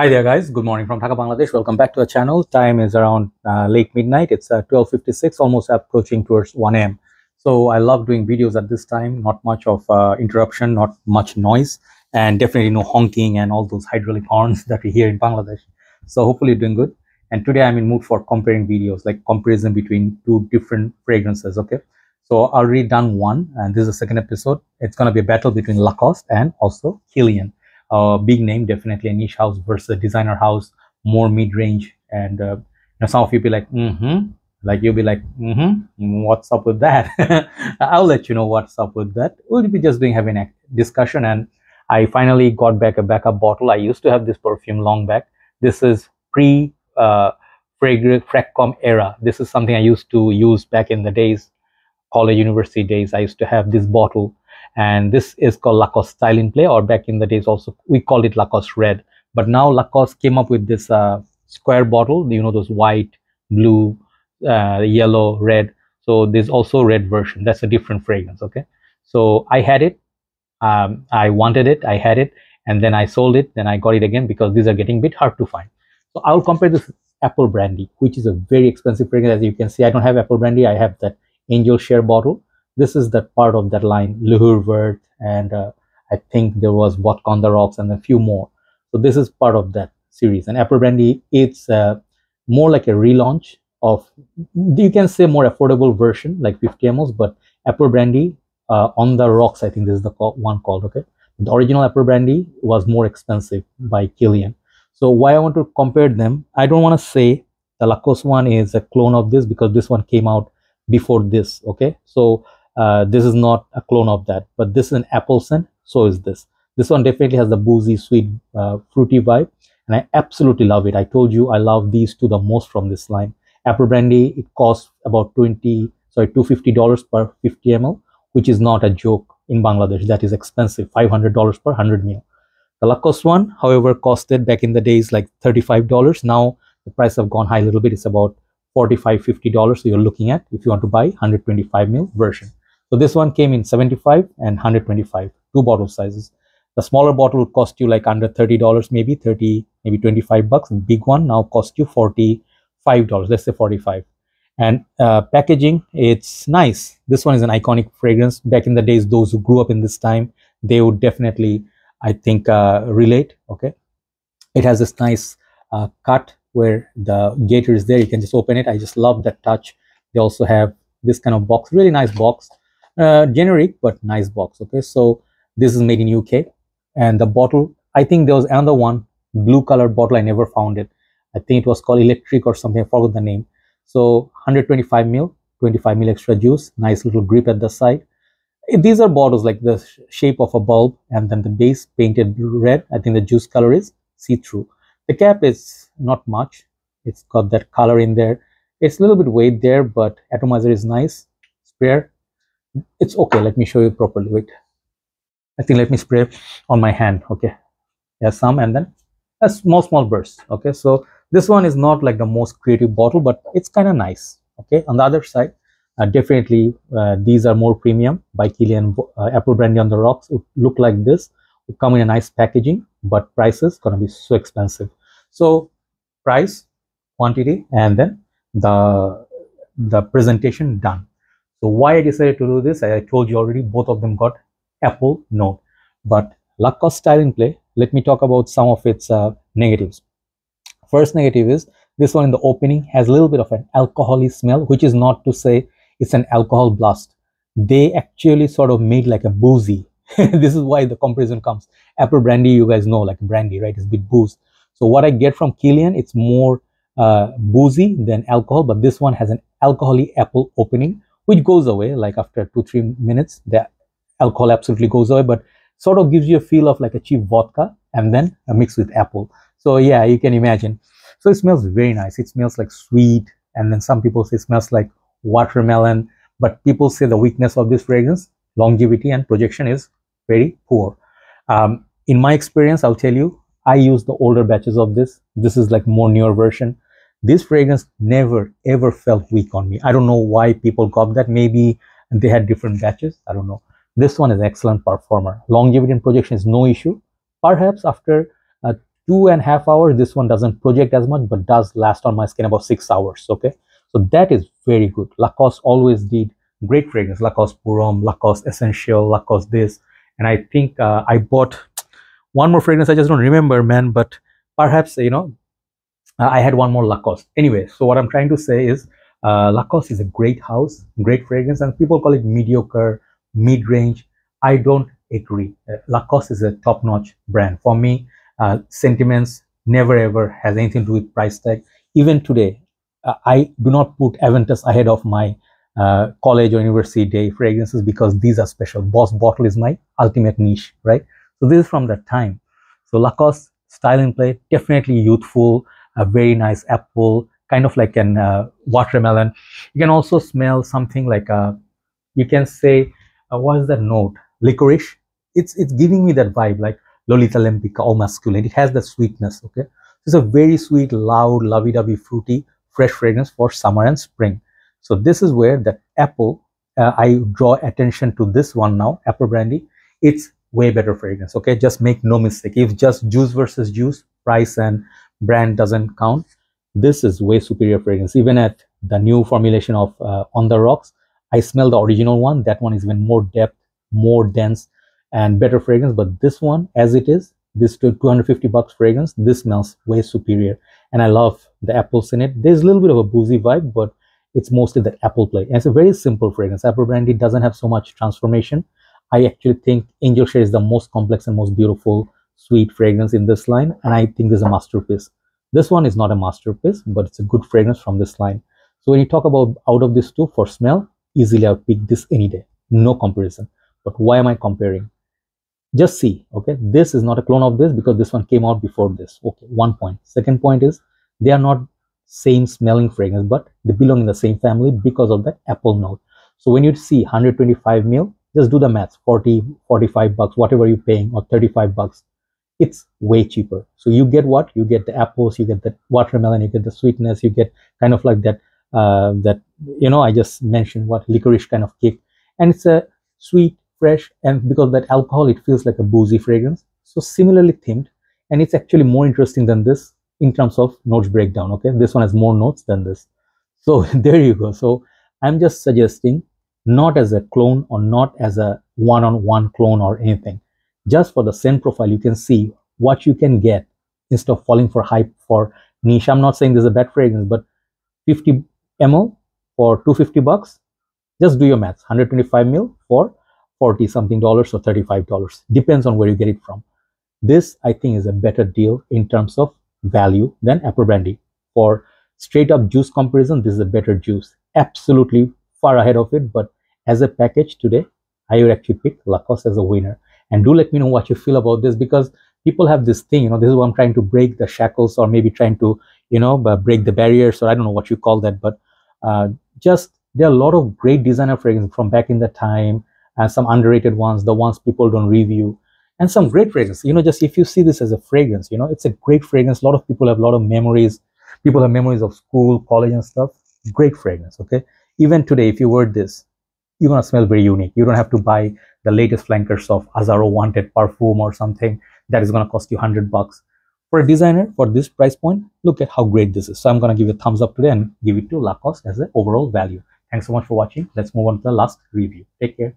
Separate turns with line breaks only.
Hi there guys, good morning from Dhaka, Bangladesh. Welcome back to our channel. Time is around late midnight. It's 12:56, almost approaching towards 1 a.m. So I love doing videos at this time. Not much of interruption, not much noise, and definitely no honking and all those hydraulic horns that we hear in Bangladesh. So hopefully you're doing good. And today I'm in mood for comparing videos, like comparison between two different fragrances, okay? So I already done one, and this is the second episode. It's going to be a battle between Lacoste and also Kilian. Big name, definitely a niche house versus a designer house, more mid-range. And some of you be like, like you'll be like, what's up with that? I'll let you know what's up with that. We'll be just having a discussion. And I finally got back a backup bottle. I used to have this perfume long back. This is pre Fragcomm era. This is something I used to use back in the days, college, university days. I used to have this bottle, and this is called Lacoste Style in Play, or back in the days also we called it Lacoste Red. But now Lacoste came up with this square bottle, you know, those white, blue, yellow, red. So there's also red version. That's a different fragrance. Okay, so I had it, I wanted it, I had it, and then I sold it, then I got it again because these are getting a bit hard to find. So I'll compare this Apple Brandy, which is a very expensive fragrance. As you can see, I don't have Apple Brandy, I have that Angel Share bottle. This is that part of that line, Luhur, and I think there was Vodka on the Rocks and a few more. So this is part of that series. And Apple Brandy, it's more like a relaunch of, you can say, more affordable version, like 50 mls, but Apple Brandy on the Rocks, I think this is the one called, okay? The original Apple Brandy was more expensive by Kilian. So why I want to compare them, I don't want to say the Lacoste one is a clone of this because this one came out before this, okay? So this is not a clone of that, but this is an apple scent. So is this. This one definitely has the boozy, sweet, fruity vibe, and I absolutely love it. I told you I love these two the most from this line. Apple Brandy, it costs about $250 per 50 ml, which is not a joke in Bangladesh. That is expensive, $500 per 100 ml. The Lacoste one, however, costed back in the days like $35. Now the price have gone high a little bit. It's about $45–50. So you're looking at, if you want to buy 125 ml version. So this one came in 75 and 125, two bottle sizes. The smaller bottle would cost you like under $30, maybe 30, maybe 25 bucks. The big one now cost you $45, let's say 45. And packaging, it's nice. This one is an iconic fragrance. Back in the days, those who grew up in this time, they would definitely, I think, relate. Okay, it has this nice cut where the gator is there. You can just open it. I just love that touch. They also have this kind of box, really nice box, generic but nice box. Okay, so this is made in UK, and the bottle, I think there was another one, blue colored bottle, I never found it. I think it was called Electric or something, I forgot the name. So 125 ml, 25 ml extra juice, nice little grip at the side. These are bottles like the shape of a bulb, and then the base painted red. I think the juice color is see-through. The cap is not much. It's got that color in there. It's a little bit weight there, but atomizer is nice. Sprayer, it's okay. Let me show you properly. Wait, I think let me spray on my hand. Okay, yeah, some, and then a small burst. Okay, so this one is not like the most creative bottle, but it's kind of nice. Okay, on the other side, definitely these are more premium by Kilian. Apple Brandy on the Rocks would look like this, would come in a nice packaging, but prices gonna be so expensive. So price, quantity, and then the presentation done. So why I decided to do this, I told you already, both of them got Apple note. But Lacoste Style in Play, let me talk about some of its negatives. First negative is this one in the opening has a little bit of an alcoholic smell, which is not to say it's an alcohol blast. They actually sort of made like a boozy. This is why the comparison comes. Apple Brandy, you guys know, like brandy, right? It's a bit booze. So what I get from Kilian, it's more boozy than alcohol, but this one has an alcoholic apple opening, which goes away like after 2–3 minutes. The alcohol absolutely goes away, but sort of gives you a feel of like a cheap vodka and then mixed with apple. So yeah, you can imagine. So it smells very nice. It smells like sweet, and then some people say it smells like watermelon, but people say the weakness of this fragrance, longevity and projection, is very poor. In my experience, I'll tell you, I use the older batches of this. This is like more newer version. This fragrance never ever felt weak on me. I don't know why people got that. Maybe they had different batches, I don't know. This one is an excellent performer. Longevity and projection is no issue. Perhaps after 2.5 hours. This one doesn't project as much, but does last on my skin about 6 hours. Okay, so that is very good. Lacoste always did great fragrance. Lacoste Purom, Lacoste Essential, Lacoste this. And I think I bought one more fragrance. I just don't remember, man, but perhaps, I had one more Lacoste. Anyway, so what I'm trying to say is Lacoste is a great house, great fragrance, and people call it mediocre, mid-range. I don't agree. Lacoste is a top-notch brand. For me, sentiments never ever has anything to do with price tag. Even today, I do not put Aventus ahead of my college or university day fragrances because these are special. Boss Bottle is my ultimate niche, right? So this is from that time. So Lacoste style in play, definitely youthful, a very nice apple, kind of like an watermelon. You can also smell something like you can say, what is that note? Licorice. It's giving me that vibe like Lolita Lempica, all masculine. It has the sweetness. Okay, it's a very sweet, loud, lovey-dovey, fruity, fresh fragrance for summer and spring. So this is where that apple, I draw attention to this one now, Apple Brandy. It's way better fragrance. Okay, just make no mistake. If just juice versus juice, price and brand doesn't count, this is way superior fragrance. Even at the new formulation of On the Rocks, I smell the original one. That one is even more depth, more dense, and better fragrance. But this one, as it is, this $250 fragrance, this smells way superior. And I love the apples in it. There's a little bit of a boozy vibe, but it's mostly that apple play. And it's a very simple fragrance. Apple Brandy doesn't have so much transformation. I actually think Angel Share is the most complex and most beautiful sweet fragrance in this line, and I think this is a masterpiece. This one is not a masterpiece, but it's a good fragrance from this line. So when you talk about out of these two for smell, easily I would pick this any day, no comparison. But why am I comparing? Just see, okay, this is not a clone of this because this one came out before this. Okay, one point. Second point is they are not same smelling fragrance, but they belong in the same family because of that apple note. So when you see 125 ml, just do the maths, 40, 45 bucks, whatever you're paying, or 35 bucks. It's way cheaper. So you get what? You get the apples, you get the watermelon, you get the sweetness, you get kind of like that, I just mentioned what licorice kind of kick. And it's a sweet, fresh, and because of that alcohol, it feels like a boozy fragrance. So similarly themed, and it's actually more interesting than this in terms of notes breakdown. Okay, this one has more notes than this. So there you go. So I'm just suggesting, not as a clone or not as a one-on-one clone or anything. Just for the scent profile, you can see what you can get instead of falling for hype for niche. I'm not saying this is a bad fragrance, but 50 ml for $250, just do your maths. 125 ml for 40 something dollars or $35. Depends on where you get it from. This, I think, is a better deal in terms of value than Apple Brandy. For straight up juice comparison, this is a better juice. Absolutely far ahead of it, but as a package today, I would actually pick Lacoste as a winner. And do let me know what you feel about this, because people have this thing, this is what I'm trying to break the shackles, or maybe trying to, break the barriers, or I don't know what you call that, but just there are a lot of great designer fragrances from back in the time, and some underrated ones, the ones people don't review, and some great fragrances. Just if you see this as a fragrance, it's a great fragrance. A lot of people have a lot of memories. People have memories of school, college and stuff. Great fragrance, okay? Even today, if you wear this, you're going to smell very unique. You don't have to buy the latest flankers of Azaro Wanted Perfume or something that is going to cost you $100. For a designer, for this price point, look at how great this is. So I'm going to give it a thumbs up today and give it to Lacoste as an overall value. Thanks so much for watching. Let's move on to the last review. Take care.